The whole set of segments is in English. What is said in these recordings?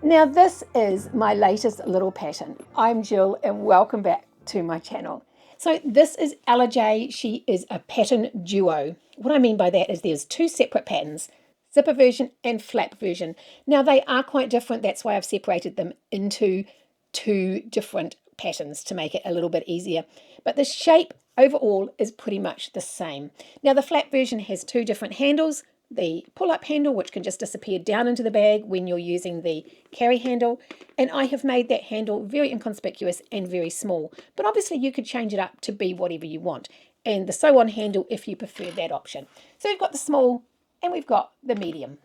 Now this is my latest little pattern. I'm Jill and welcome back to my channel. So this is Alla-Jay. She is a pattern duo. What I mean by that is there's two separate patterns, zipper version and flap version. Now they are quite different. That's why I've separated them into two different patterns to make it a little bit easier. But the shape overall is pretty much the same. Now the flap version has two different handles. The pull-up handle, which can just disappear down into the bag when you're using the carry handle, and I have made that handle very inconspicuous and very small, but obviously you could change it up to be whatever you want, and the sew-on handle if you prefer that option. So we've got the small and we've got the medium.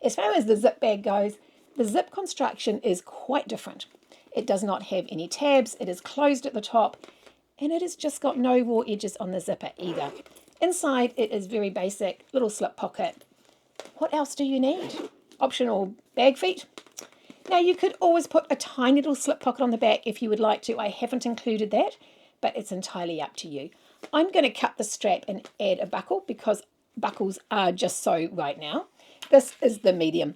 As far as the zip bag goes, the zip construction is quite different. It does not have any tabs, it is closed at the top, and it has just got no raw edges on the zipper either. Inside it is very basic, little slip pocket. What else do you need? Optional bag feet. Now you could always put a tiny little slip pocket on the back if you would like to. I haven't included that, but it's entirely up to you. I'm going to cut the strap and add a buckle because buckles are just so right now. This is the medium.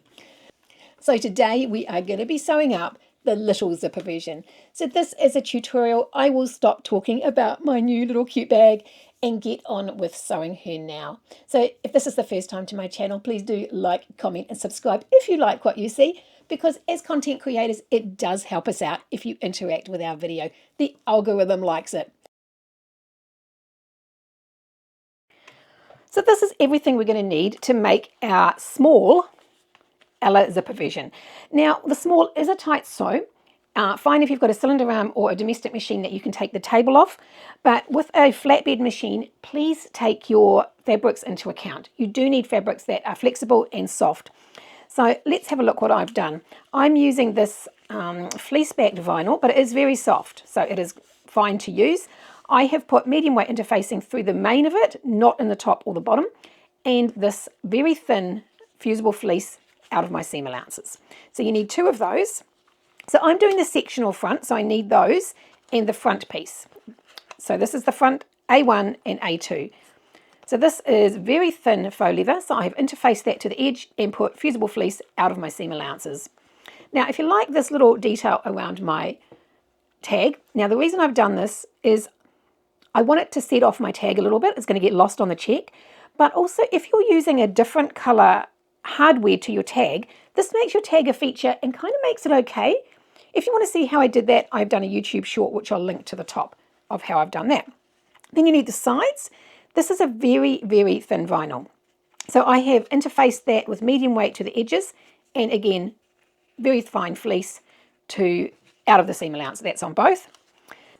So today we are going to be sewing up the little zipper version. So this is a tutorial. I will stop talking about my new little cute bag and get on with sewing her now. So if this is the first time to my channel, please do like, comment and subscribe if you like what you see, because as content creators, it does help us out if you interact with our video. The algorithm likes it. So this is everything we're going to need to make our small Alla zipper version. Now the small is a tight sew. Fine if you've got a cylinder arm or a domestic machine that you can take the table off, but with a flatbed machine, please take your fabrics into account. You do need fabrics that are flexible and soft. So let's have a look what I've done. I'm using this fleece-backed vinyl, but it is very soft, so it is fine to use. I have put medium weight interfacing through the main of it, not in the top or the bottom, and this very thin fusible fleece out of my seam allowances. So you need two of those. So I'm doing the sectional front, so I need those and the front piece. So this is the front A1 and A2. So this is very thin faux leather, so I have interfaced that to the edge and put fusible fleece out of my seam allowances. Now if you like this little detail around my tag, now the reason I've done this is I want it to set off my tag a little bit. It's going to get lost on the check, but also if you're using a different color hardware to your tag, this makes your tag a feature and kind of makes it okay. If you want to see how I did that, I've done a YouTube short, which I'll link to the top of how I've done that. Then you need the sides. This is a very, very thin vinyl. So I have interfaced that with medium weight to the edges, and again, very fine fleece to out of the seam allowance. That's on both.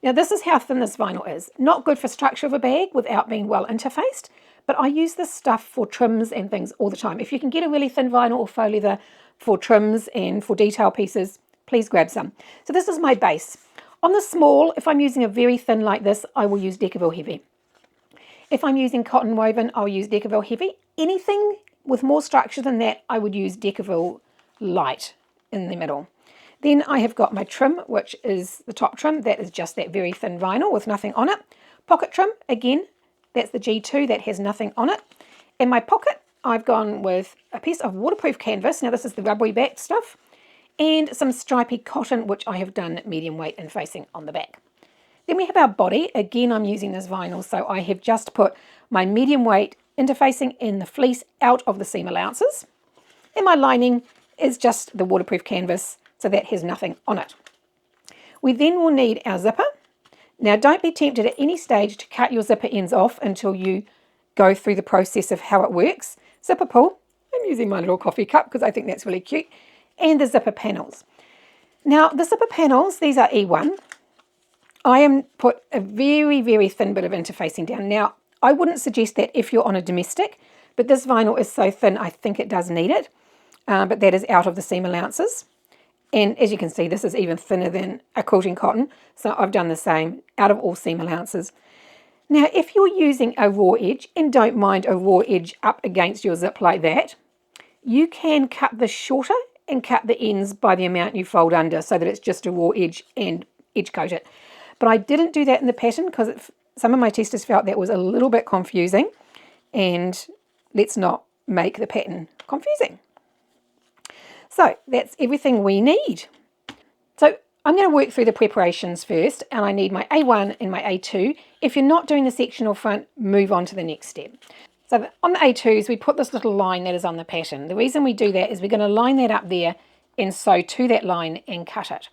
Now this is how thin this vinyl is. Not good for structure of a bag without being well interfaced, but I use this stuff for trims and things all the time. If you can get a really thin vinyl or faux leather for trims and for detail pieces, please grab some. So this is my base. On the small, if I'm using a very thin like this, I will use Decaville Heavy. If I'm using cotton woven, I'll use Decaville Heavy. Anything with more structure than that, I would use Decaville Light in the middle. Then I have got my trim, which is the top trim. That is just that very thin vinyl with nothing on it. Pocket trim, again, that's the G2, that has nothing on it. In my pocket, I've gone with a piece of waterproof canvas. Now this is the rubbery back stuff. And some stripy cotton, which I have done medium weight and facing on the back. Then we have our body. Again, I'm using this vinyl, so I have just put my medium weight interfacing in the fleece out of the seam allowances. And my lining is just the waterproof canvas, so that has nothing on it. We then will need our zipper. Now don't be tempted at any stage to cut your zipper ends off until you go through the process of how it works. Zipper pull. I'm using my little coffee cup because I think that's really cute. And the zipper panels. Now the zipper panels, these are E1. I am put a very, very thin bit of interfacing down. Now I wouldn't suggest that if you're on a domestic, but this vinyl is so thin I think it does need it. But that is out of the seam allowances. And as you can see, this is even thinner than a quilting cotton. So I've done the same out of all seam allowances. Now if you're using a raw edge, and don't mind a raw edge up against your zip like that, you can cut this shorter and cut the ends by the amount you fold under so that it's just a raw edge and edge coat it. But I didn't do that in the pattern because some of my testers felt that was a little bit confusing, and let's not make the pattern confusing. So that's everything we need. So I'm going to work through the preparations first, and I need my A1 and my A2. If you're not doing the sectional front, move on to the next step. So on the A2s, we put this little line that is on the pattern. The reason we do that is we're going to line that up there and sew to that line and cut it.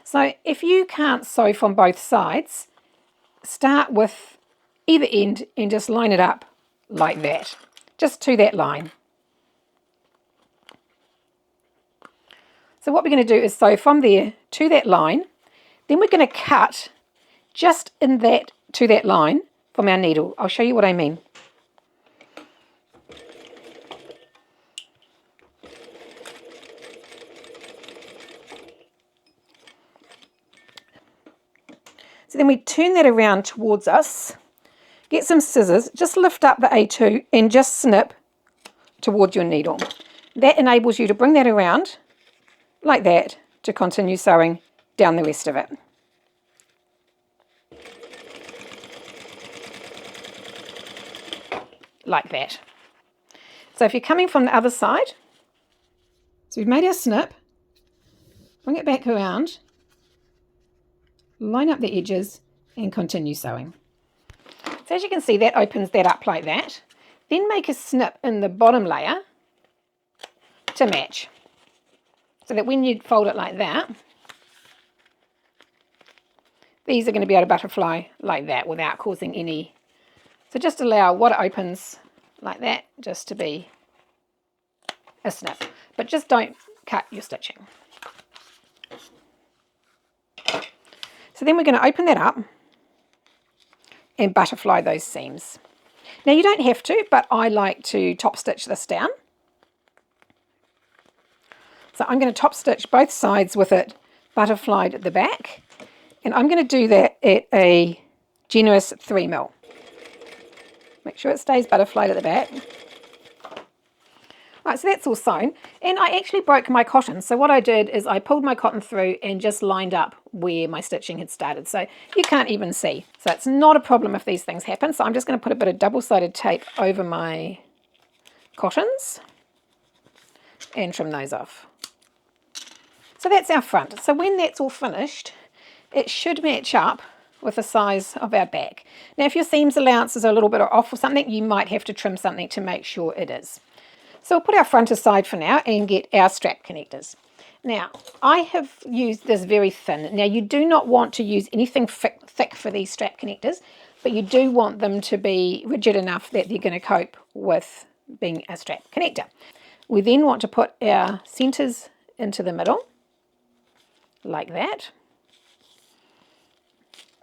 So if you can't sew from both sides, start with either end and just line it up like that, just to that line. So what we're going to do is sew from there to that line, then we're going to cut just in that to that line from our needle. I'll show you what I mean. So then we turn that around towards us, get some scissors, just lift up the A2 and just snip towards your needle. That enables you to bring that around like that to continue sewing down the rest of it. Like that. So if you're coming from the other side, so we've made our snip, bring it back around, line up the edges and continue sewing. So as you can see, that opens that up like that. Then make a snip in the bottom layer to match. So that when you fold it like that, these are going to be able to butterfly like that without causing any. So just allow what opens like that just to be a snip. But just don't cut your stitching. So then we're going to open that up and butterfly those seams. Now you don't have to, but I like to top stitch this down. So I'm going to top stitch both sides with it butterflied at the back, and I'm going to do that at a generous 3mm. Make sure it stays butterflied at the back. Right, so that's all sewn, and I actually broke my cotton. So what I did is I pulled my cotton through and just lined up where my stitching had started, so you can't even see. So it's not a problem if these things happen. So I'm just going to put a bit of double-sided tape over my cottons and trim those off. So that's our front. So when that's all finished, it should match up with the size of our back. Now if your seams allowances are a little bit off or something, you might have to trim something to make sure it is. So we'll put our front aside for now and get our strap connectors. Now I have used this very thin. Now you do not want to use anything thick for these strap connectors, but you do want them to be rigid enough that they're going to cope with being a strap connector. We then want to put our centers into the middle, like that.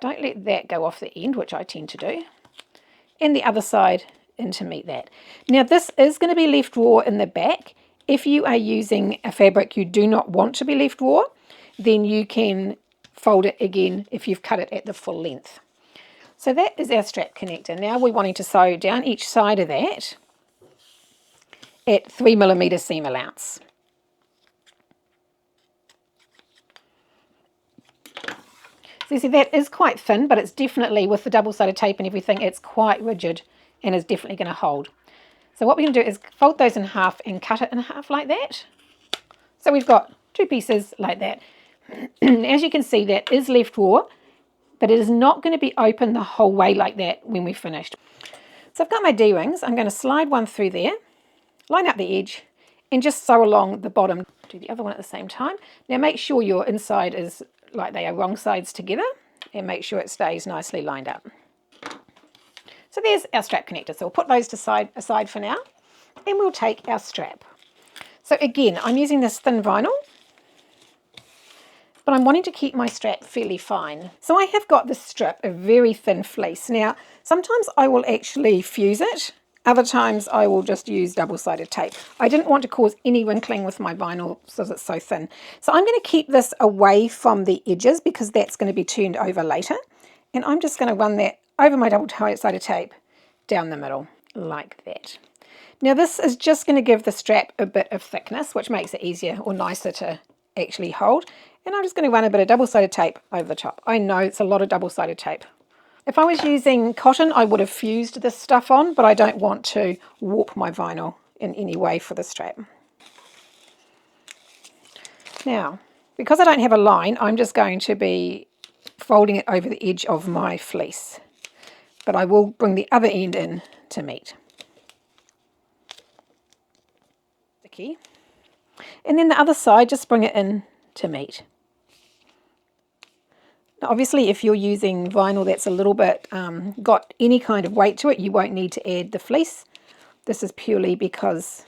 Don't let that go off the end, which I tend to do. And the other side in to meet that. Now this is going to be left raw in the back. If you are using a fabric you do not want to be left raw, then you can fold it again if you've cut it at the full length. So that is our strap connector. Now we're wanting to sew down each side of that at 3mm seam allowance. So you see that is quite thin, but it's definitely, with the double-sided tape and everything, it's quite rigid and is definitely going to hold. So what we're going to do is fold those in half and cut it in half like that. So we've got two pieces like that. As you can see, that is left raw, but it is not going to be open the whole way like that when we've finished. So I've got my D-rings. I'm going to slide one through there, line up the edge, and just sew along the bottom. Do the other one at the same time. Now make sure your inside is like they are wrong sides together, and make sure it stays nicely lined up. So there's our strap connector. So we'll put those aside for now, and we'll take our strap. So again, I'm using this thin vinyl, but I'm wanting to keep my strap fairly fine. So I have got this strip of very thin fleece. Now, sometimes I will actually fuse it. Other times I will just use double-sided tape. I didn't want to cause any wrinkling with my vinyl because it's so thin. So I'm going to keep this away from the edges because that's going to be turned over later. And I'm just going to run that over my double-sided tape down the middle like that. Now this is just going to give the strap a bit of thickness, which makes it easier or nicer to actually hold. And I'm just going to run a bit of double-sided tape over the top. I know it's a lot of double-sided tape. If I was using cotton, I would have fused this stuff on, but I don't want to warp my vinyl in any way for the strap. Now, because I don't have a line, I'm just going to be folding it over the edge of my fleece. But I will bring the other end in to meet. Okay. And then the other side, just bring it in to meet. Now, obviously, if you're using vinyl that's a little bit got any kind of weight to it, you won't need to add the fleece. This is purely because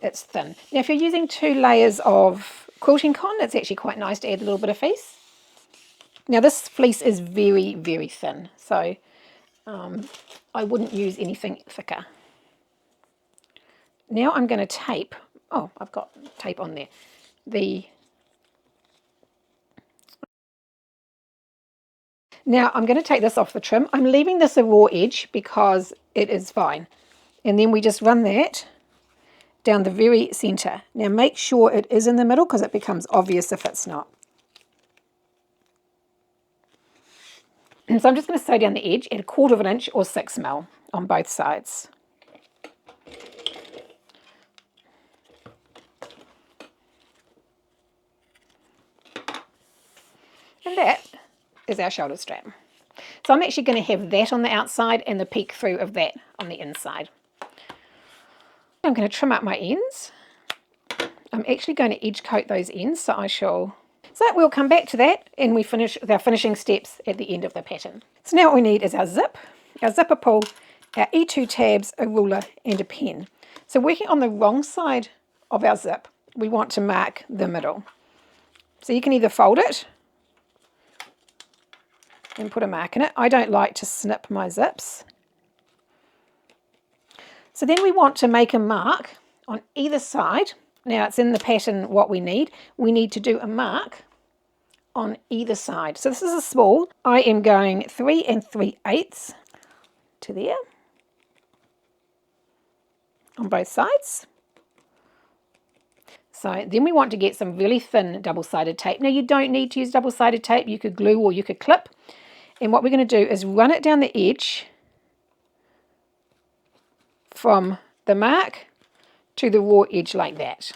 it's thin. Now, if you're using 2 layers of quilting cotton, it's actually quite nice to add a little bit of fleece. Now, this fleece is very, very thin, so I wouldn't use anything thicker. Now I'm going to tape. Oh, I've got tape on there. Now I'm going to take this off the trim. I'm leaving this a raw edge because it is fine. And then we just run that down the very center. Now make sure it is in the middle because it becomes obvious if it's not. And so I'm just going to sew down the edge at 1/4 inch or 6 mil on both sides. And that is our shoulder strap. So I'm actually going to have that on the outside and the peek through of that on the inside. I'm going to trim up my ends. I'm actually going to edge coat those ends, so I shall. So we'll come back to that and we finish with our finishing steps at the end of the pattern. So now what we need is our zip, our zipper pull, our E2 tabs, a ruler and a pen. So working on the wrong side of our zip, we want to mark the middle. So you can either fold it and put a mark in it. I don't like to snip my zips. So then we want to make a mark on either side. Now it's in the pattern what we need. We need to do a mark on either side. So this is a small. I am going 3 3/8 to there on both sides. So then we want to get some really thin double-sided tape. Now you don't need to use double-sided tape. You could glue or you could clip. And what we're going to do is run it down the edge from the mark to the raw edge like that.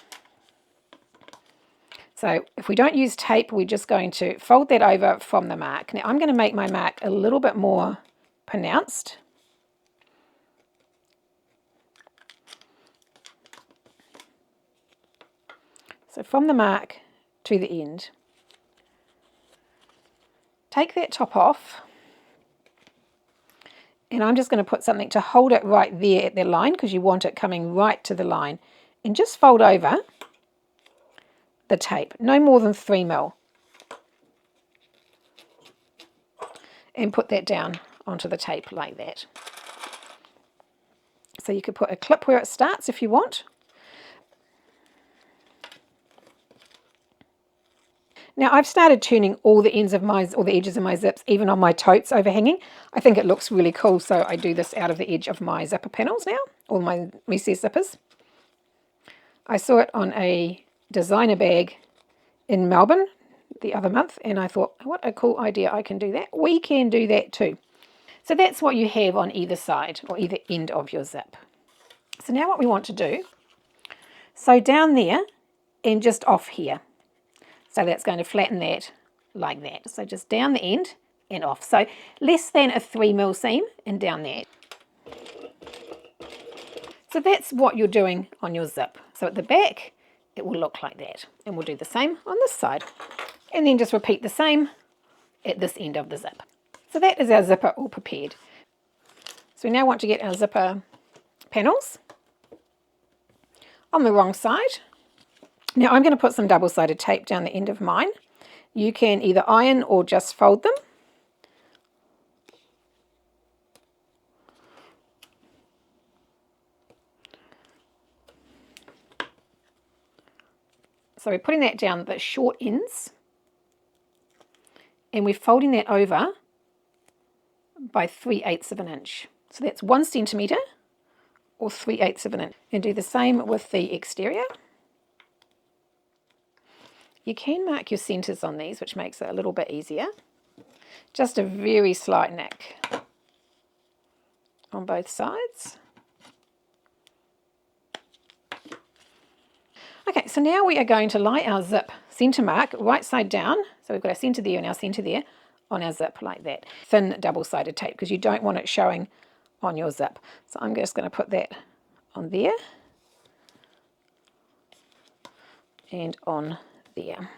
So if we don't use tape, we're just going to fold that over from the mark. Now I'm going to make my mark a little bit more pronounced. So from the mark to the end. Take that top off. And I'm just going to put something to hold it right there at the line because you want it coming right to the line. And just fold over the tape, no more than 3 mil. And put that down onto the tape like that. So you could put a clip where it starts if you want. Now I've started turning all the edges of my zips, even on my totes overhanging. I think it looks really cool, so I do this out of the edge of my zipper panels now, all my recess zippers. I saw it on a designer bag in Melbourne the other month, and I thought, what a cool idea, I can do that. We can do that too. So that's what you have on either side, or either end of your zip. So now what we want to do, sew down there and just off here. So that's going to flatten that like that. So just down the end and off. So less than a 3 mil seam and down there. So that's what you're doing on your zip. So at the back, it will look like that. And we'll do the same on this side. And then just repeat the same at this end of the zip. So that is our zipper all prepared. So we now want to get our zipper panels on the wrong side. Now I'm going to put some double-sided tape down the end of mine. You can either iron or just fold them. So we're putting that down the short ends and we're folding that over by 3/8 of an inch. So that's 1 centimetre or 3/8 of an inch. And do the same with the exterior. You can mark your centres on these, which makes it a little bit easier. Just a very slight nick on both sides. Okay, So now we are going to lie our zip centre mark right side down. So we've got our centre there and our centre there on our zip like that. Thin double-sided tape because you don't want it showing on your zip. So I'm just going to put that on there and on there.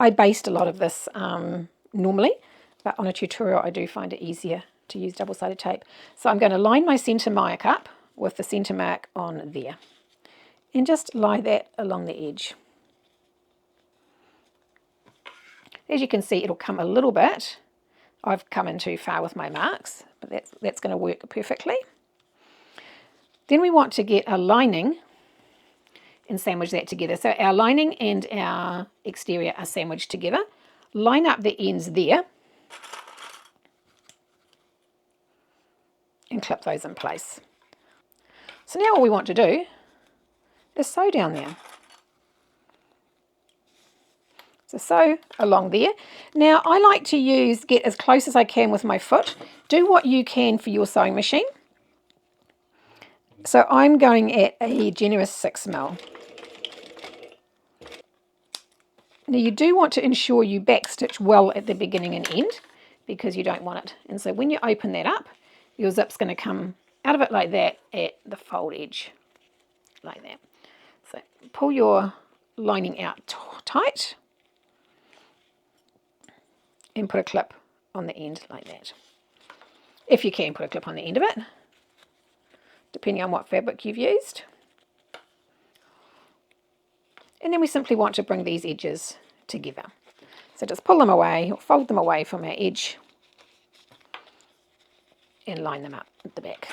I baste a lot of this normally, but on a tutorial I do find it easier to use double-sided tape. So I'm going to line my centre mark up with the centre mark on there and just lie that along the edge. As you can see, it'll come a little bit. I've come in too far with my marks, but that's going to work perfectly. Then we want to get a lining and sandwich that together. So our lining and our exterior are sandwiched together. Line up the ends there and clip those in place. So now all we want to do is sew down there. So sew along there. Now I like to get as close as I can with my foot. Do what you can for your sewing machine. So I'm going at a generous 6mm. Now you do want to ensure you backstitch well at the beginning and end because you don't want it. And so when you open that up, your zip's going to come out of it like that at the fold edge, like that. So pull your lining out tight and put a clip on the end like that. If you can, put a clip on the end of it, depending on what fabric you've used. And then we simply want to bring these edges together. So just pull them away or fold them away from our edge and line them up at the back.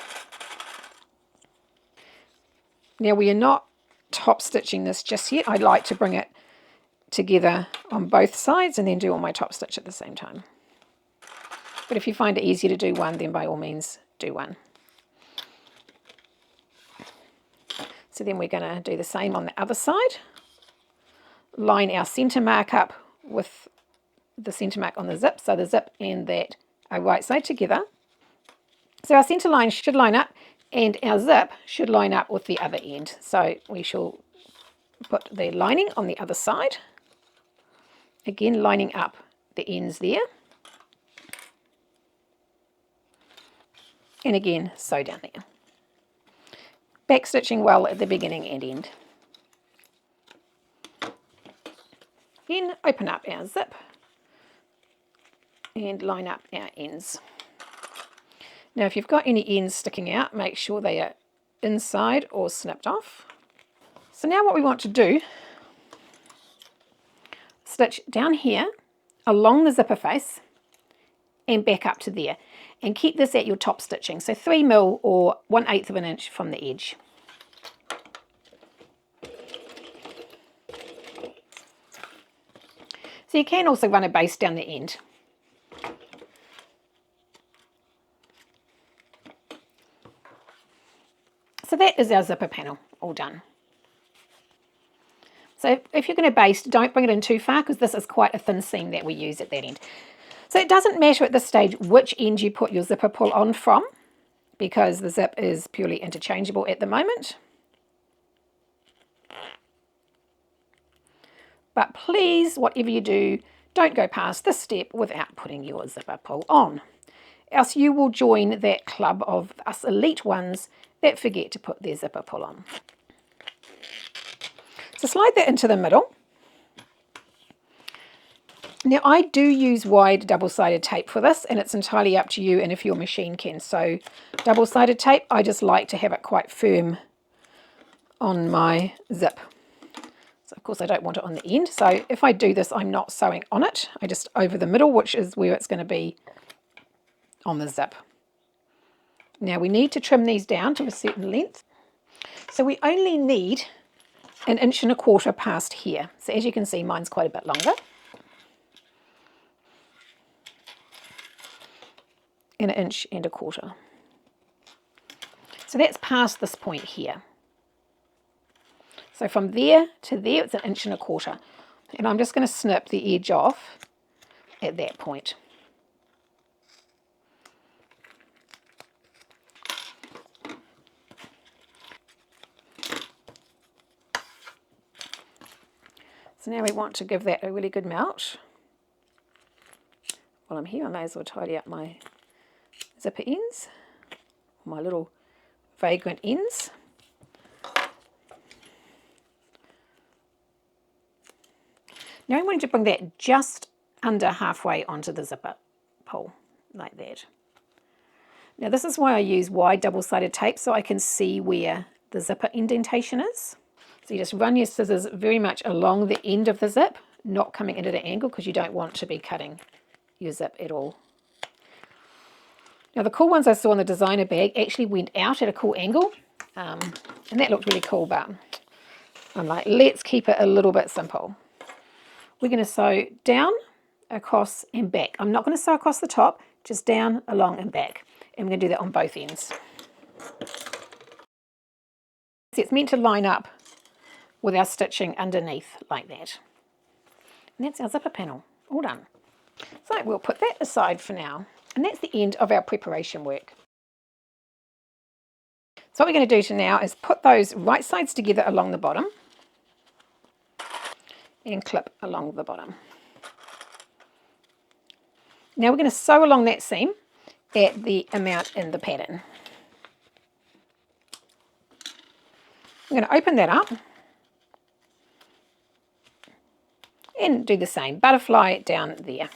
Now we are not top stitching this just yet. I like to bring it together on both sides and then do all my top stitch at the same time. But if you find it easier to do one, then by all means do one. So then we're going to do the same on the other side. Line our centre mark up with the centre mark on the zip, so the zip and that are right side together. So our centre line should line up and our zip should line up with the other end. So we shall put the lining on the other side. Again, lining up the ends there. And again, sew down there. Back stitching well at the beginning and end. Again, open up our zip and line up our ends. Now if you've got any ends sticking out, make sure they are inside or snipped off. So now what we want to do, stitch down here along the zipper face and back up to there. And keep this at your top stitching, so 3mm or 1/8 of an inch from the edge. So you can also run a base down the end. So that is our zipper panel all done. So if you're going to baste, don't bring it in too far because this is quite a thin seam that we use at that end. So it doesn't matter at this stage which end you put your zipper pull on from because the zip is purely interchangeable at the moment. But please, whatever you do, don't go past this step without putting your zipper pull on. Else you will join that club of us elite ones that forget to put their zipper pull on. So slide that into the middle. Now I do use wide double-sided tape for this, and it's entirely up to you and if your machine can sew double-sided tape. I just like to have it quite firm on my zip. So of course I don't want it on the end, so if I do this I'm not sewing on it, I just over the middle, which is where it's going to be on the zip. Now we need to trim these down to a certain length. So we only need 1.25 inches past here. So as you can see, mine's quite a bit longer. And 1.25 inches. So that's past this point here. So from there to there, it's 1.25 inches. And I'm just going to snip the edge off at that point. So now we want to give that a really good melt. While I'm here, I may as well tidy up my zipper ends, my little vagrant ends. Now I'm going to bring that just under halfway onto the zipper pull, like that. Now this is why I use wide double-sided tape, so I can see where the zipper indentation is. So you just run your scissors very much along the end of the zip, not coming into the angle, because you don't want to be cutting your zip at all. Now the cool ones I saw in the designer bag actually went out at a cool angle, and that looked really cool, but I'm like, let's keep it a little bit simple. We're going to sew down, across and back. I'm not going to sew across the top, just down, along and back. And we're going to do that on both ends. So it's meant to line up with our stitching underneath like that. And that's our zipper panel, all done. So we'll put that aside for now. And that's the end of our preparation work. So what we're going to do now is put those right sides together along the bottom and clip along the bottom. Now we're going to sew along that seam at the amount in the pattern. I'm going to open that up and do the same, butterfly down there.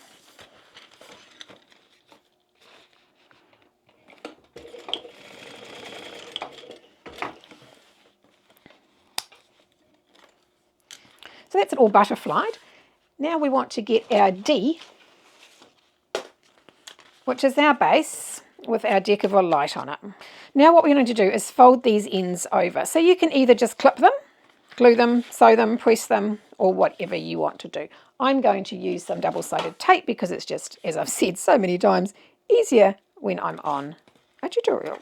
So that's it all butterflied. Now we want to get our D, which is our base with our Chequered light on it. Now what we're going to do is fold these ends over. So you can either just clip them, glue them, sew them, press them, or whatever you want to do. I'm going to use some double-sided tape because it's just, as I've said so many times, easier when I'm on a tutorial.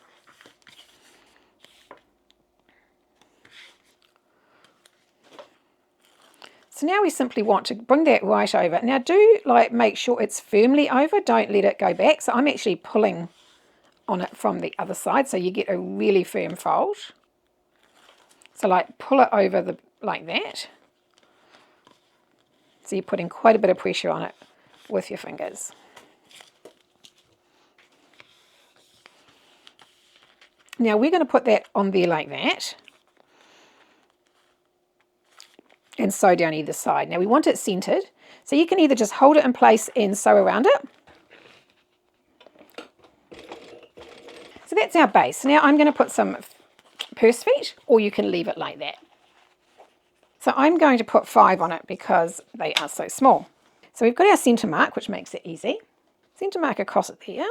So now we simply want to bring that right over. Now do make sure it's firmly over, don't let it go back. So I'm actually pulling on it from the other side so you get a really firm fold. So pull it over like that. So you're putting quite a bit of pressure on it with your fingers. Now we're going to put that on there like that. And sew down either side. Now we want it centered, so you can either just hold it in place and sew around it. So that's our base. Now I'm going to put some purse feet, or you can leave it like that. So I'm going to put 5 on it because they are so small. So we've got our center mark, which makes it easy. Center mark across it there.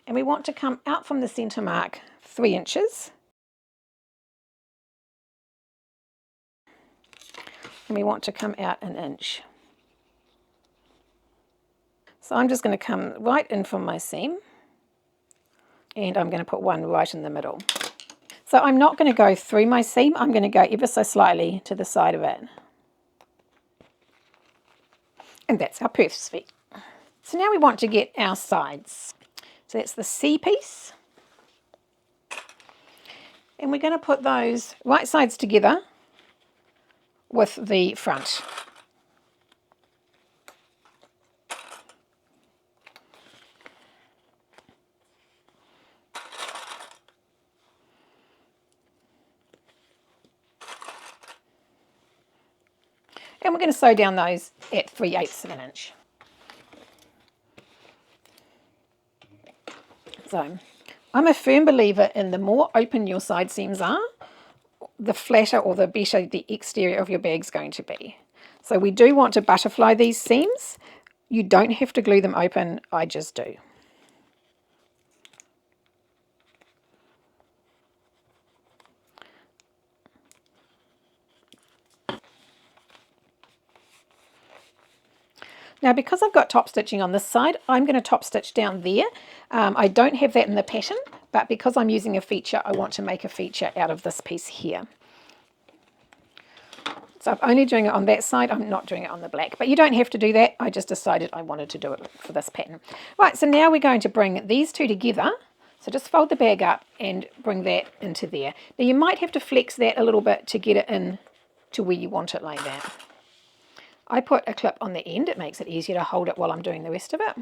And we want to come out from the center mark 3 inches. And we want to come out 1 inch. So I'm just going to come right in from my seam. And I'm going to put 1 right in the middle. So I'm not going to go through my seam. I'm going to go ever so slightly to the side of it. And that's our purse feet. So now we want to get our sides. So that's the C piece. And we're going to put those right sides together with the front. And we're going to sew down those at 3/8 of an inch. So I'm a firm believer in the more open your side seams are, the flatter or the better the exterior of your bag's going to be. So we do want to butterfly these seams. You don't have to glue them open, I just do. Now because I've got top stitching on this side, I'm going to top stitch down there. I don't have that in the pattern, but because I'm using a feature, I want to make a feature out of this piece here. So I'm only doing it on that side, I'm not doing it on the black. But you don't have to do that, I just decided I wanted to do it for this pattern. Right, so now we're going to bring these two together So just fold the bag up and bring that into there. Now you might have to flex that a little bit to get it in to where you want it like that. I put a clip on the end. It makes it easier to hold it while I'm doing the rest of it.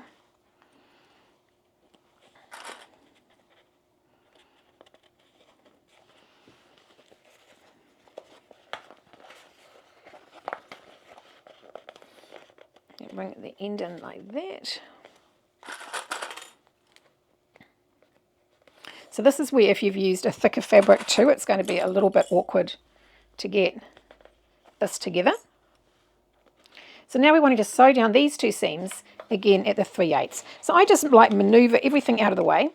And bring the end in like that. So this is where if you've used a thicker fabric too, it's going to be a little bit awkward to get this together. So now we're wanting to sew down these two seams again at the 3/8. So I just like maneuver everything out of the way.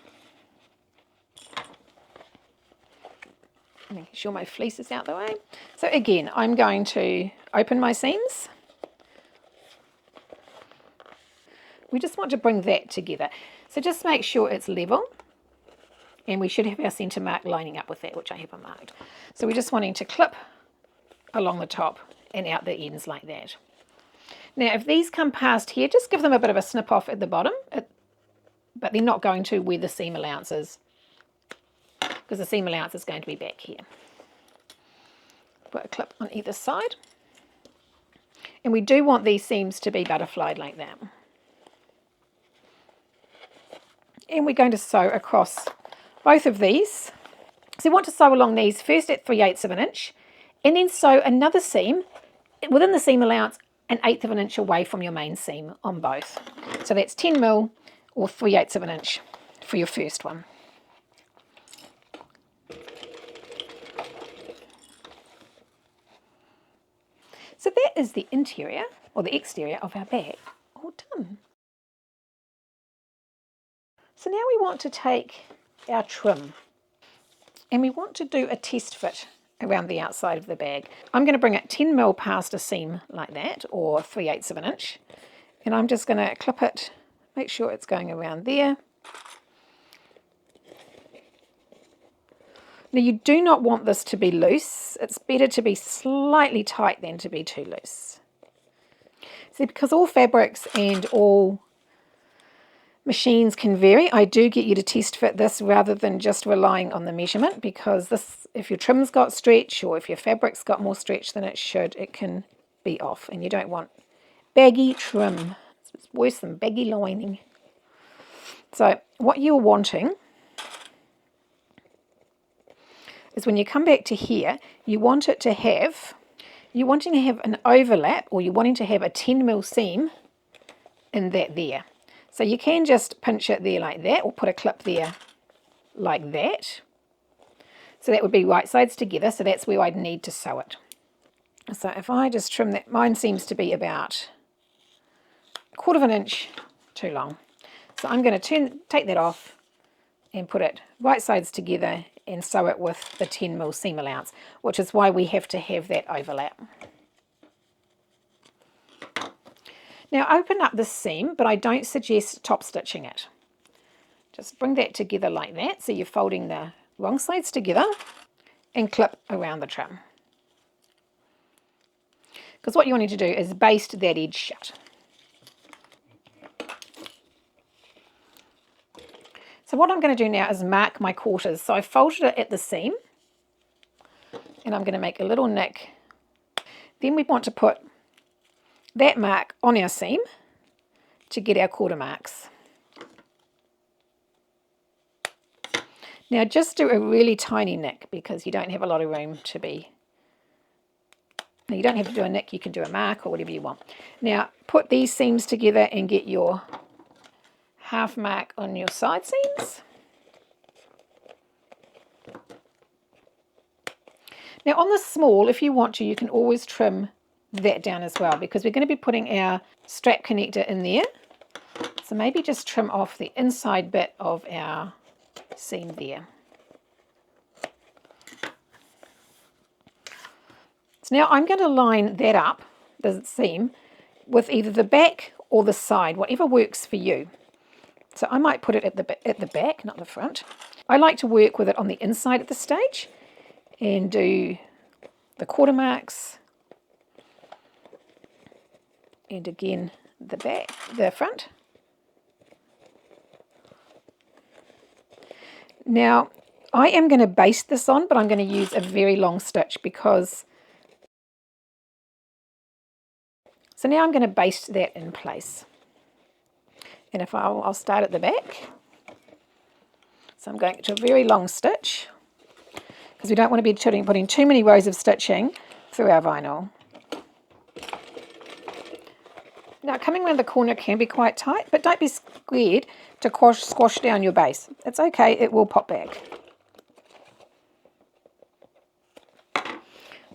Make sure my fleece is out the way. So again, I'm going to open my seams. We just want to bring that together. So just make sure it's level. And we should have our centre mark lining up with that, which I haven't marked. So we're just wanting to clip along the top and out the ends like that. Now if these come past here, just give them a bit of a snip off at the bottom, but they're not going to where the seam allowance is, because the seam allowance is going to be back here. Put a clip on either side. And we do want these seams to be butterflied like that. And we're going to sew across both of these. So you want to sew along these first at 3/8 of an inch, and then sew another seam within the seam allowance 1/8 of an inch away from your main seam on both. So that's 10 mil or 3/8 of an inch for your first one. So that is the interior or the exterior of our bag all done. So now we want to take our trim and we want to do a test fit around the outside of the bag. I'm going to bring it 10 mil past a seam like that, or 3/8 of an inch, and I'm just going to clip it, make sure it's going around there. Now you do not want this to be loose. It's better to be slightly tight than to be too loose. See, because all fabrics and all machines can vary, I do get you to test fit this rather than just relying on the measurement, because this, if your trim's got stretch or if your fabric's got more stretch than it should, it can be off, and you don't want baggy trim. It's worse than baggy lining. So what you're wanting is when you come back to here, you want it to have, you're wanting to have an overlap, or you're wanting to have a 10 mil seam in that there. So you can just pinch it there like that, or put a clip there like that. So that would be right sides together, so that's where I'd need to sew it. So if I just trim that, mine seems to be about 1/4 of an inch too long. So I'm going to take that off and put it right sides together and sew it with the 10 mil seam allowance, which is why we have to have that overlap. Now open up this seam, but I don't suggest top stitching it. Just bring that together like that, so you're folding the wrong sides together, and clip around the trim. Because what you want to do is baste that edge shut. So what I'm going to do now is mark my quarters. So I folded it at the seam, and I'm going to make a little nick. Then we want to put that mark on our seam to get our quarter marks. Now just do a really tiny nick, because you don't have a lot of room to be. Now you don't have to do a nick, you can do a mark or whatever you want. Now put these seams together and get your half mark on your side seams. Now on the small, if you want to, you can always trim that down as well, because we're going to be putting our strap connector in there. So maybe just trim off the inside bit of our seam there. So now I'm going to line that up, the seam, with either the back or the side, whatever works for you. So I might put it at the back, not the front. I like to work with it on the inside at this stage and do the quarter marks, and again the back, the front. Now, I am going to baste this on, but I'm going to use a very long stitch because... So now I'm going to baste that in place. And if I'll start at the back. So I'm going to a very long stitch because we don't want to be putting too many rows of stitching through our vinyl. Now, coming around the corner can be quite tight, but don't be scared to squash down your base. It's okay, it will pop back.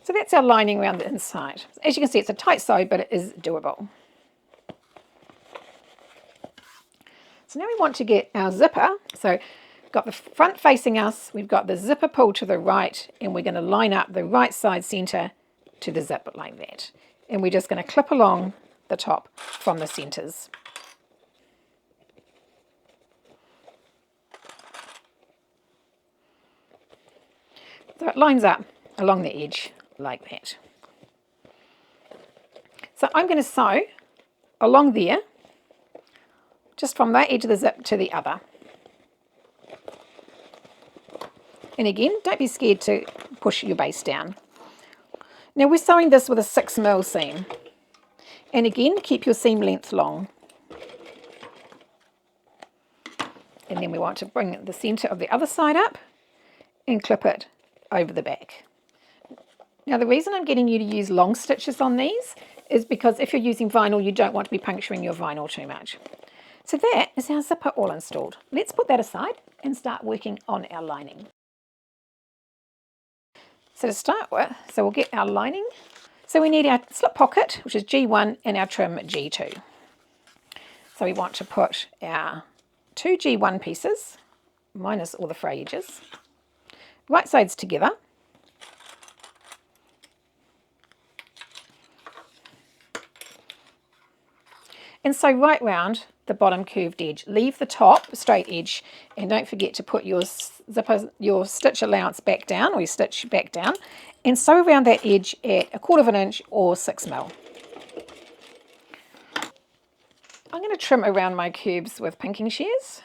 So that's our lining around the inside. As you can see, it's a tight sew, but it is doable. So now we want to get our zipper. So got the front facing us, we've got the zipper pulled to the right, and we're going to line up the right side center to the zipper like that. And we're just going to clip along the top from the centers. So it lines up along the edge like that. So I'm going to sew along there, just from that edge of the zip to the other. And again, don't be scared to push your base down. Now we're sewing this with a 6mm seam. And again, keep your seam length long. And then we want to bring the center of the other side up and clip it over the back. Now the reason I'm getting you to use long stitches on these is because if you're using vinyl, you don't want to be puncturing your vinyl too much. So that is our zipper all installed. Let's put that aside and start working on our lining. So to start with, so we'll get our lining. So we need our slip pocket, which is G1, and our trim G2. So we want to put our 2 G1 pieces, minus all the fray edges, right sides together. And so right round the bottom curved edge. Leave the top straight edge, and don't forget to put your zipper, your stitch allowance back down, or your stitch back down, and sew around that edge at 1/4 inch or 6mm. I'm going to trim around my curves with pinking shears.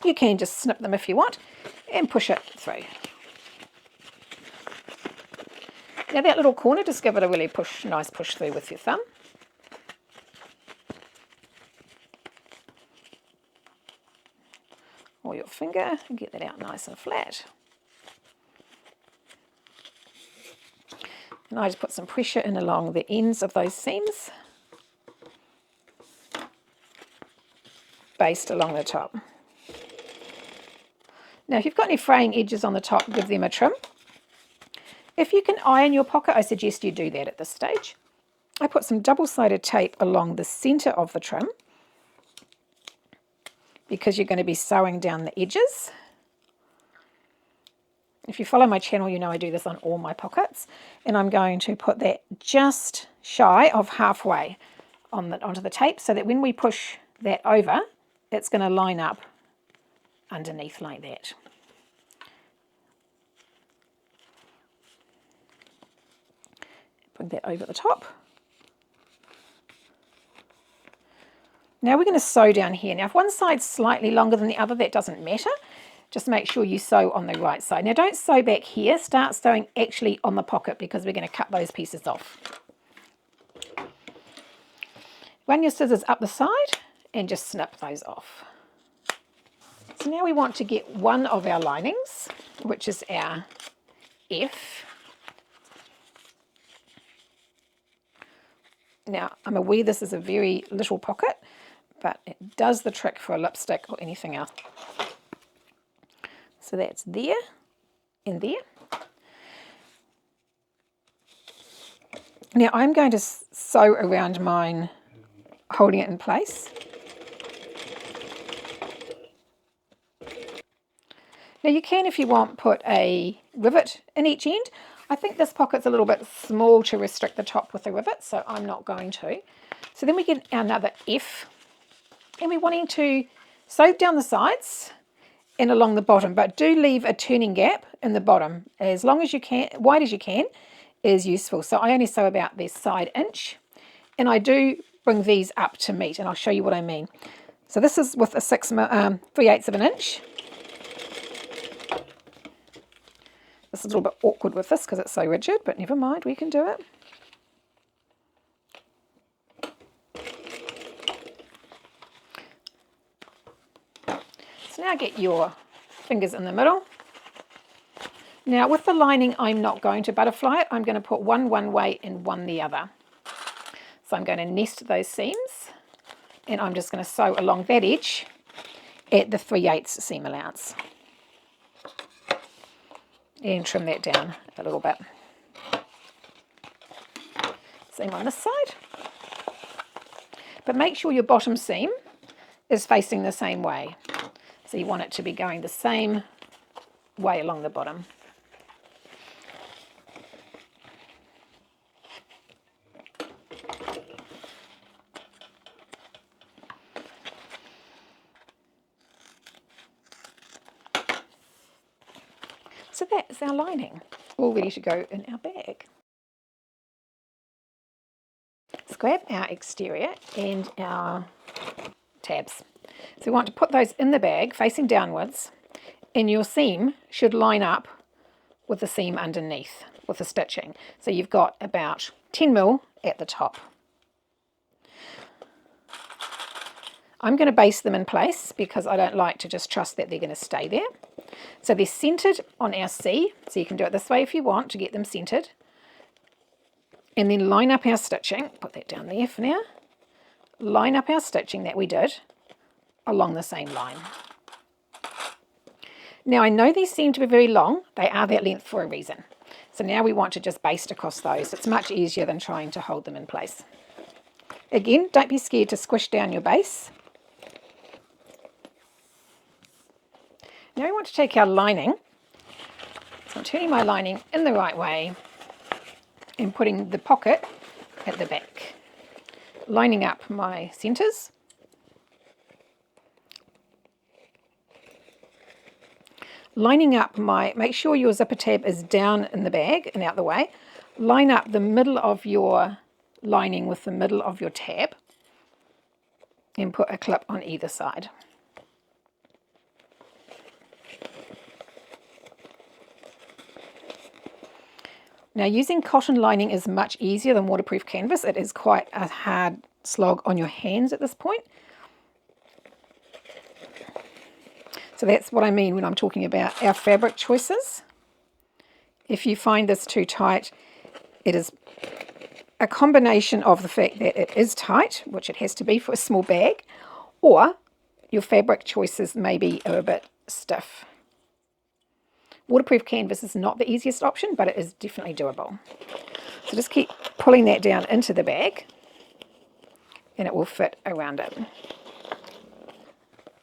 You can just snip them if you want and push it through. Now that little corner, just give it a really nice push through with your thumb. Or your finger, and get that out nice and flat. And I just put some pressure in along the ends of those seams, based along the top. Now if you've got any fraying edges on the top, give them a trim. If you can iron your pocket, I suggest you do that at this stage. I put some double-sided tape along the centre of the trim because you're going to be sewing down the edges. If you follow my channel, you know I do this on all my pockets, and I'm going to put that just shy of halfway onto the tape so that when we push that over, it's going to line up underneath like that. Bring that over the top. Now we're going to sew down here. Now if one side's slightly longer than the other, that doesn't matter. Just make sure you sew on the right side. Now don't sew back here, start sewing actually on the pocket because we're going to cut those pieces off. Run your scissors up the side and just snip those off. So now we want to get one of our linings, which is our F. Now I'm aware this is a very little pocket, but it does the trick for a lipstick or anything else. So that's there and there. Now I'm going to sew around mine, holding it in place. Now you can, if you want, put a rivet in each end. I think this pocket's a little bit small to restrict the top with a rivet, so I'm not going to. So then we get another F, and we're wanting to sew down the sides and along the bottom, but do leave a turning gap in the bottom. As long as you can, wide as you can, is useful. So I only sew about this side inch, and I do bring these up to meet, and I'll show you what I mean. So this is with a 3/8 of an inch. This is a little bit awkward with this because it's so rigid, but never mind, we can do it. So now get your fingers in the middle. Now with the lining, I'm not going to butterfly it. I'm going to put one way and one the other. So I'm going to nest those seams, and I'm just going to sew along that edge at the 3/8 seam allowance. And trim that down a little bit. Same on this side. But make sure your bottom seam is facing the same way. So you want it to be going the same way along the bottom. So that's our lining, all ready to go in our bag. Let's grab our exterior and our tabs. So we want to put those in the bag facing downwards, and your seam should line up with the seam underneath with the stitching. So you've got about 10mm at the top. I'm going to base them in place because I don't like to just trust that they're going to stay there. So they're centered on our C, so you can do it this way if you want to get them centered. And then line up our stitching, put that down there for now. Line up our stitching that we did along the same line. Now I know these seem to be very long, they are that length for a reason. So now we want to just baste across those. It's much easier than trying to hold them in place. Again, don't be scared to squish down your base. Now we want to take our lining, so I'm turning my lining in the right way and putting the pocket at the back. Lining up my centres. Lining up make sure your zipper tab is down in the bag and out the way. Line up the middle of your lining with the middle of your tab and put a clip on either side. Now using cotton lining is much easier than waterproof canvas. It is quite a hard slog on your hands at this point. So that's what I mean when I'm talking about our fabric choices. If you find this too tight, it is a combination of the fact that it is tight, which it has to be for a small bag, or your fabric choices maybe are a bit stiff. Waterproof canvas is not the easiest option, but it is definitely doable. So just keep pulling that down into the bag and it will fit around it.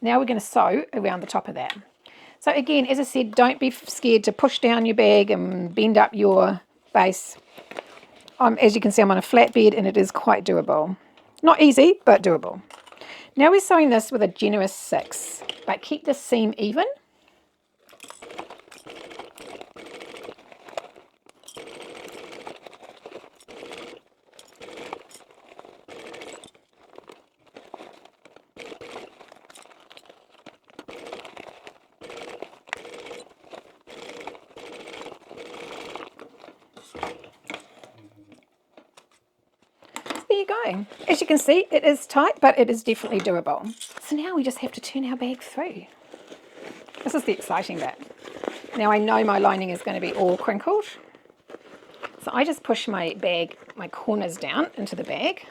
Now we're going to sew around the top of that. So again, as I said, don't be scared to push down your bag and bend up your base. As you can see, I'm on a flat bed and it is quite doable. Not easy, but doable. Now we're sewing this with a generous 6, but keep the seam even. There you go. As you can see, it is tight, but it is definitely doable. So now we just have to turn our bag through. This is the exciting bit. Now I know my lining is going to be all crinkled. So I just push my bag, my corners down into the bag.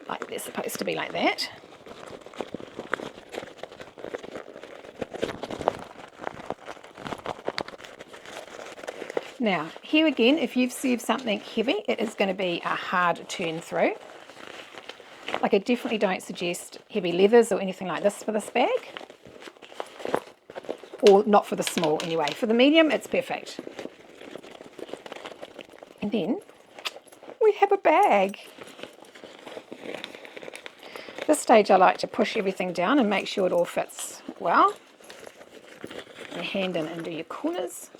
Like they're supposed to be like that. Now, here again, if you've served something heavy, it is going to be a hard turn through. Like I definitely don't suggest heavy leathers or anything like this for this bag. Or not for the small anyway. For the medium, it's perfect. And then we have a bag. At this stage, I like to push everything down and make sure it all fits well. Your hand in and do your corners.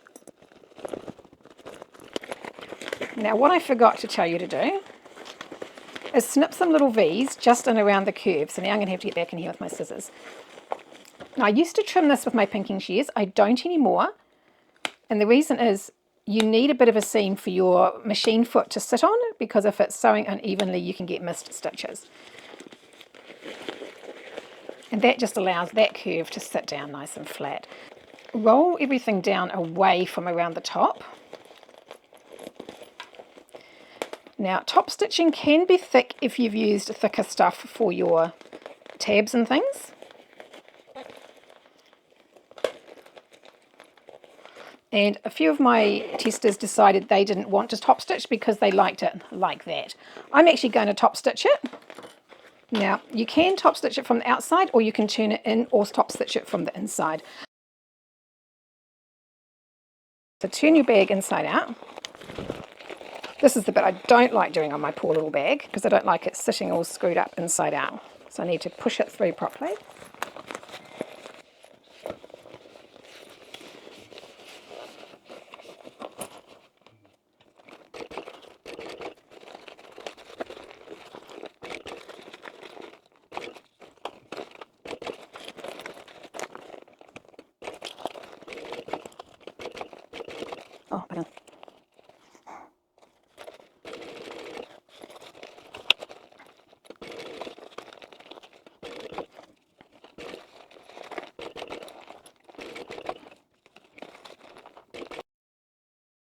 Now what I forgot to tell you to do is snip some little V's just in around the curve. So now I'm going to have to get back in here with my scissors. Now, I used to trim this with my pinking shears. I don't anymore. And the reason is you need a bit of a seam for your machine foot to sit on, because if it's sewing unevenly, you can get missed stitches. And that just allows that curve to sit down nice and flat. Roll everything down away from around the top. Now, top stitching can be thick if you've used thicker stuff for your tabs and things. And a few of my testers decided they didn't want to top stitch because they liked it like that. I'm actually going to top stitch it. Now, you can top stitch it from the outside, or you can turn it in or top stitch it from the inside. So turn your bag inside out. This is the bit I don't like doing on my poor little bag, because I don't like it sitting all screwed up inside out. So I need to push it through properly. Oh, bugger.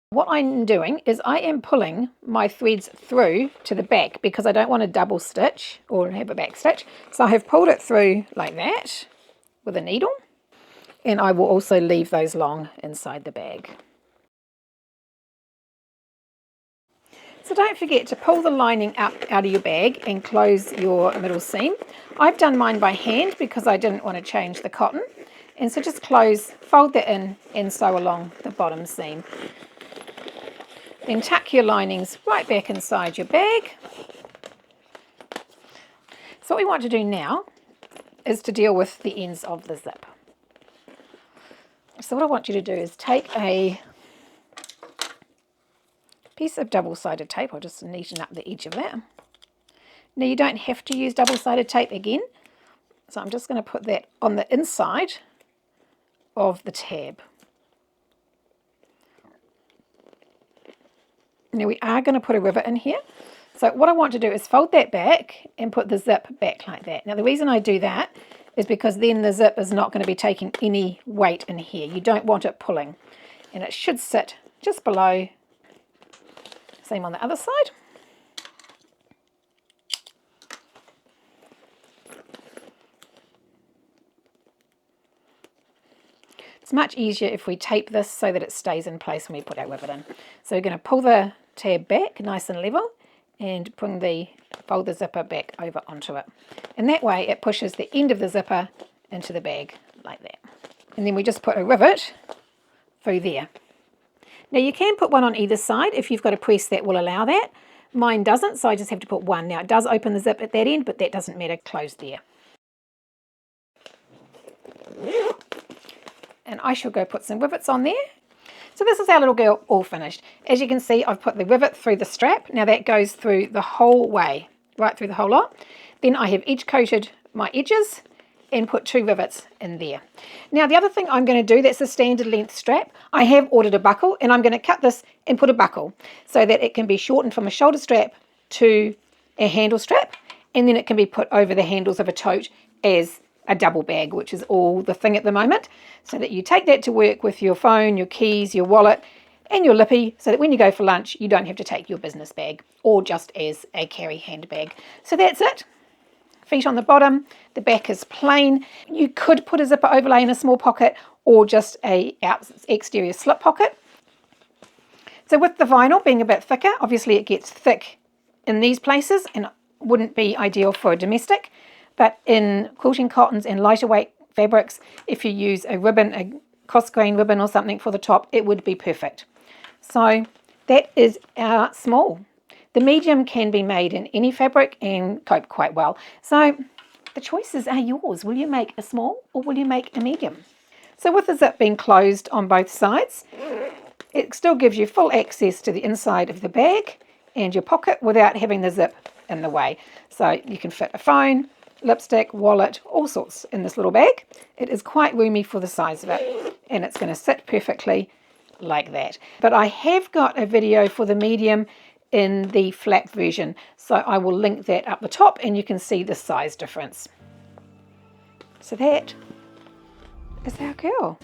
What I'm doing is I am pulling my threads through to the back because I don't want to double stitch or have a back stitch. So I have pulled it through like that with a needle, and I will also leave those long inside the bag. So don't forget to pull the lining up out of your bag and close your middle seam. I've done mine by hand because I didn't want to change the cotton. And so just close, fold that in and sew along the bottom seam. Then tuck your linings right back inside your bag. So what we want to do now is to deal with the ends of the zip. So what I want you to do is take a piece of double-sided tape. I'll just neaten up the edge of that. Now you don't have to use double-sided tape again. So I'm just going to put that on the inside of the tab. Now we are going to put a rivet in here. So what I want to do is fold that back and put the zip back like that. Now the reason I do that is because then the zip is not going to be taking any weight in here. You don't want it pulling. And it should sit just below. Same on the other side. It's much easier if we tape this so that it stays in place when we put our rivet in. So we're going to pull the tab back nice and level and fold the zipper back over onto it. And that way it pushes the end of the zipper into the bag like that. And then we just put a rivet through there. Now you can put one on either side if you've got a press that will allow that. Mine doesn't, so I just have to put one. Now it does open the zip at that end, but that doesn't matter, closed there. And I shall go put some rivets on there. So this is our little girl all finished. As you can see, I've put the rivet through the strap. Now that goes through the whole way, right through the whole lot. Then I have edge coated my edges and put 2 rivets in there. Now the other thing I'm going to do, that's a standard length strap. I have ordered a buckle, and I'm going to cut this and put a buckle so that it can be shortened from a shoulder strap to a handle strap, and then it can be put over the handles of a tote as a double bag, which is all the thing at the moment, so that you take that to work with your phone, your keys, your wallet and your lippy, so that when you go for lunch you don't have to take your business bag, or just as a carry handbag. So that's it. Feet on the bottom, the back is plain. You could put a zipper overlay in a small pocket or just a exterior slip pocket. So with the vinyl being a bit thicker, obviously it gets thick in these places and wouldn't be ideal for a domestic. But in quilting cottons and lighter weight fabrics, if you use a ribbon, a cross-grain ribbon or something for the top, it would be perfect. So that is our small. The medium can be made in any fabric and cope quite well. So the choices are yours. Will you make a small or will you make a medium? So with the zip being closed on both sides, it still gives you full access to the inside of the bag and your pocket without having the zip in the way. So you can fit a phone, lipstick, wallet, all sorts in this little bag. It is quite roomy for the size of it, and it's going to sit perfectly like that. But I have got a video for the medium in the flap version, so I will link that up the top and you can see the size difference. So that is our girl.